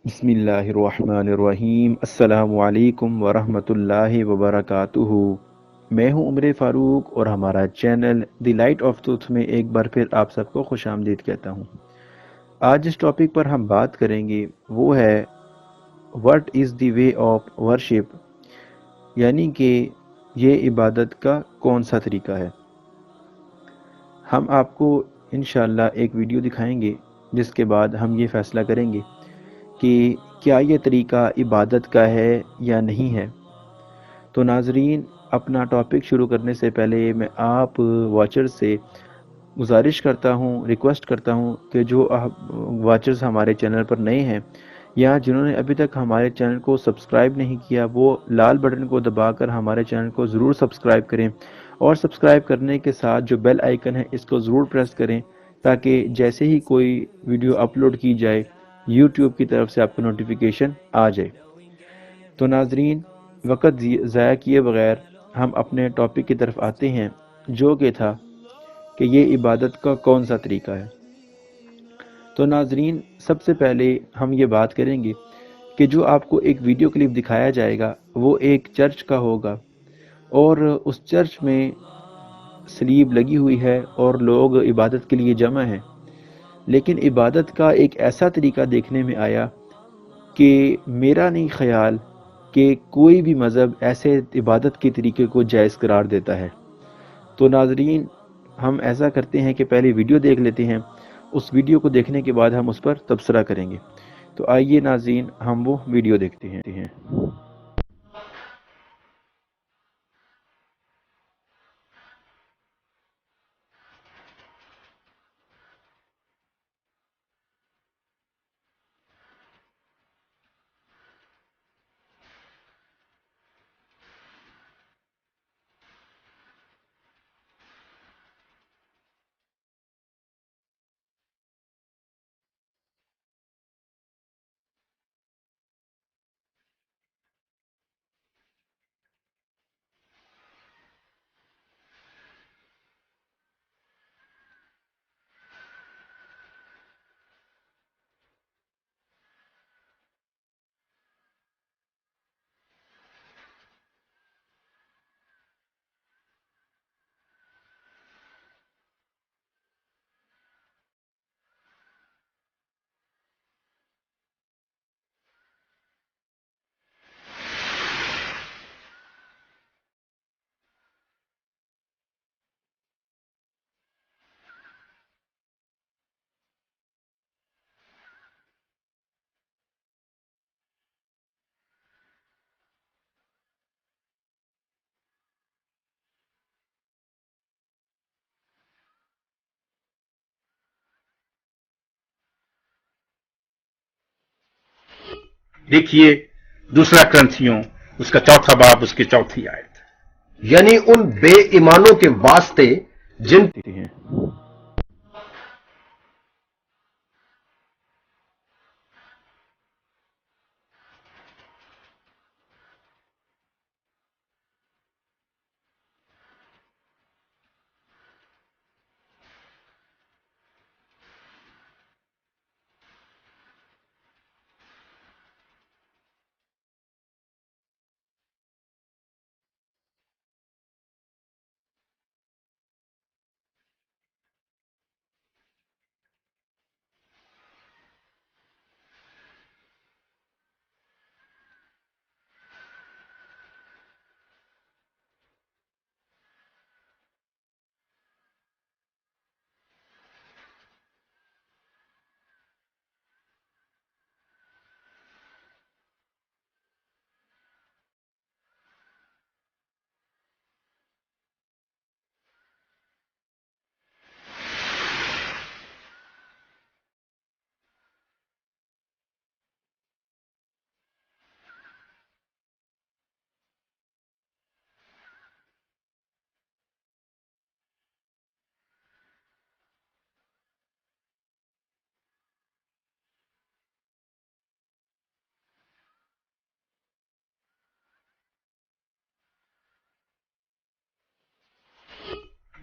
बिस्मिल्लाहिर्रहमानिर्रहीम अस्सलामुअलैकुम वरहमतुल्लाहि वबरकातुहू। मैं हूं उमर फ़ारूक और हमारा channel the light of truth में एक बार फिर आप सबको खुशामदीद कहता हूं। आज जिस टॉपिक पर हम बात करेंगे वो है what is the way of worship, यानी कि ये इबादत का कौन सा तरीका है। हम आपको इंशाअल्लाह एक वीडियो दिखाएंगे जिसके बाद हम ये फ़ैसला करेंगे कि क्या ये तरीका इबादत का है या नहीं है। तो नाजरीन, अपना टॉपिक शुरू करने से पहले मैं आप वॉचर्स से गुजारिश करता हूँ, रिक्वेस्ट करता हूँ कि जो वॉचर्स हमारे चैनल पर नए हैं या जिन्होंने अभी तक हमारे चैनल को सब्सक्राइब नहीं किया, वो लाल बटन को दबाकर हमारे चैनल को ज़रूर सब्सक्राइब करें और सब्सक्राइब करने के साथ जो बेल आइकन है इसको ज़रूर प्रेस करें ताकि जैसे ही कोई वीडियो अपलोड की जाए यूट्यूब की तरफ से आपको नोटिफिकेशन आ जाए। तो नाजरीन, वक़्त ज़ाया किए बगैर हम अपने टॉपिक की तरफ आते हैं, जो कि था कि ये इबादत का कौन सा तरीका है। तो नाजरीन, सबसे पहले हम ये बात करेंगे कि जो आपको एक वीडियो क्लिप दिखाया जाएगा वो एक चर्च का होगा और उस चर्च में सलीब लगी हुई है और लोग इबादत के लिए जमा हैं। लेकिन इबादत का एक ऐसा तरीका देखने में आया कि मेरा नहीं ख्याल कि कोई भी मज़हब ऐसे इबादत के तरीके को जायज़ करार देता है। तो नाजरीन, हम ऐसा करते हैं कि पहले वीडियो देख लेते हैं, उस वीडियो को देखने के बाद हम उस पर तबसरा करेंगे। तो आइए नाजरीन, हम वो वीडियो देखते हैं। देखिए, दूसरा ग्रंथियों उसका चौथा बाब उसकी चौथी आयत, यानी उन बेईमानों के वास्ते जिन देखते हैं।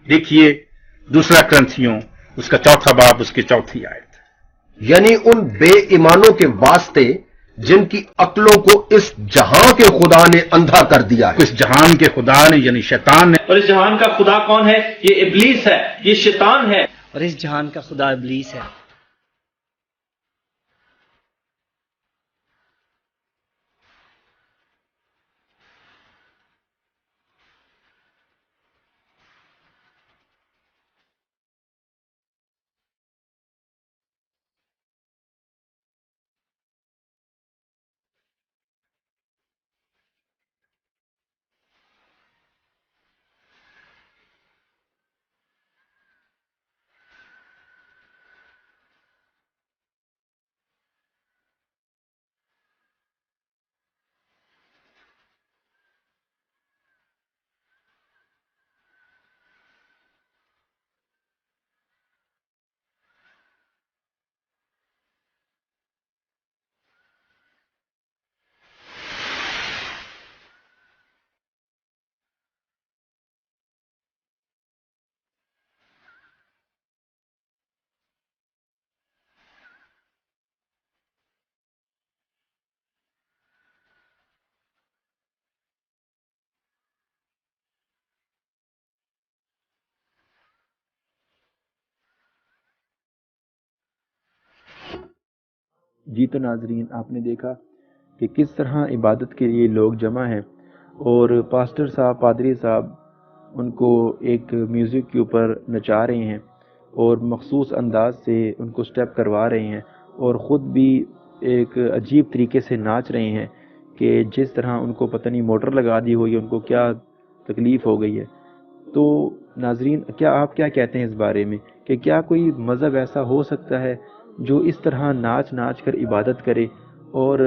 देखिए, दूसरा ग्रंथियों उसका चौथा बाब उसकी चौथी आयत, यानी उन बेईमानों के वास्ते जिनकी अक्लों को इस जहां के खुदा ने अंधा कर दिया है। इस जहान के खुदा ने यानी शैतान ने, और इस जहान का खुदा कौन है? ये इब्लीस है, ये शैतान है। और इस जहान का खुदा इब्लीस है। जी तो नाजरीन, आपने देखा कि किस तरह इबादत के लिए लोग जमा हैं और पास्टर साहब, पादरी साहब उनको एक म्यूज़िक के ऊपर नचा रहे हैं और मखसूस अंदाज से उनको स्टेप करवा रहे हैं और ख़ुद भी एक अजीब तरीके से नाच रहे हैं कि जिस तरह उनको पता नहीं मोटर लगा दी हुई है, उनको क्या तकलीफ़ हो गई है। तो नाजरीन, क्या आप क्या कहते हैं इस बारे में कि क्या कोई मज़हब ऐसा हो सकता है जो इस तरह नाच नाच कर इबादत करे और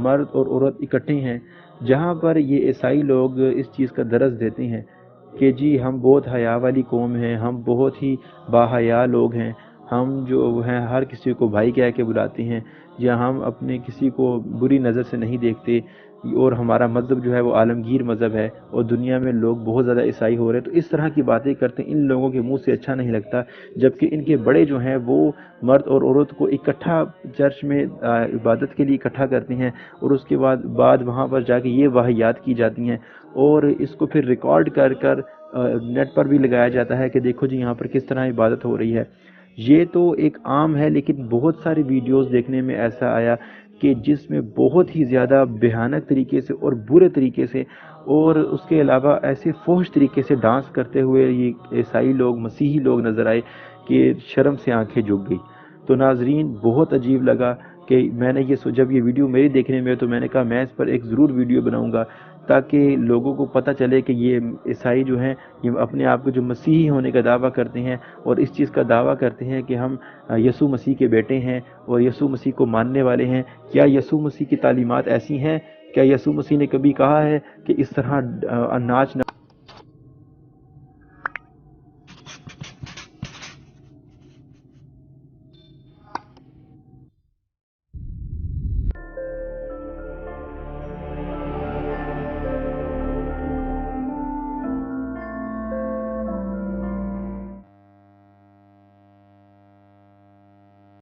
मर्द और औरत इकट्ठे हैं, जहाँ पर ये ईसाई लोग इस चीज़ का दरस देते हैं कि जी हम बहुत हया वाली कौम हैं, हम बहुत ही बाहया लोग हैं, हम जो हैं हर किसी को भाई कह के बुलाते हैं, या हम अपने किसी को बुरी नज़र से नहीं देखते, और हमारा मज़हब जो है वो आलमगीर मज़हब है और दुनिया में लोग बहुत ज़्यादा ईसाई हो रहे हैं। तो इस तरह की बातें करते हैं, इन लोगों के मुंह से अच्छा नहीं लगता, जबकि इनके बड़े जो हैं वो मर्द और औरत को इकट्ठा चर्च में इबादत के लिए इकट्ठा करते हैं और उसके बाद वहाँ पर जाके ये वाहियात की जाती हैं और इसको फिर रिकॉर्ड कर कर नेट पर भी लगाया जाता है कि देखो जी यहाँ पर किस तरह इबादत हो रही है। ये तो एक आम है, लेकिन बहुत सारी वीडियोस देखने में ऐसा आया कि जिसमें बहुत ही ज़्यादा भयानक तरीके से और बुरे तरीके से और उसके अलावा ऐसे फोश तरीके से डांस करते हुए ये ईसाई लोग, मसीही लोग नज़र आए कि शर्म से आंखें झुक गई। तो नाजरीन, बहुत अजीब लगा कि मैंने जब ये वीडियो मेरी देखने में, तो मैंने कहा मैं इस पर एक ज़रूर वीडियो बनाऊंगा ताकि लोगों को पता चले कि ये ईसाई जो हैं ये अपने आप को जो मसीही होने का दावा करते हैं और इस चीज़ का दावा करते हैं कि हम यसू मसीह के बेटे हैं और यसू मसीह को मानने वाले हैं। क्या यसू मसीह की तालीमात ऐसी हैं? क्या यसू मसीह ने कभी कहा है कि इस तरह नाच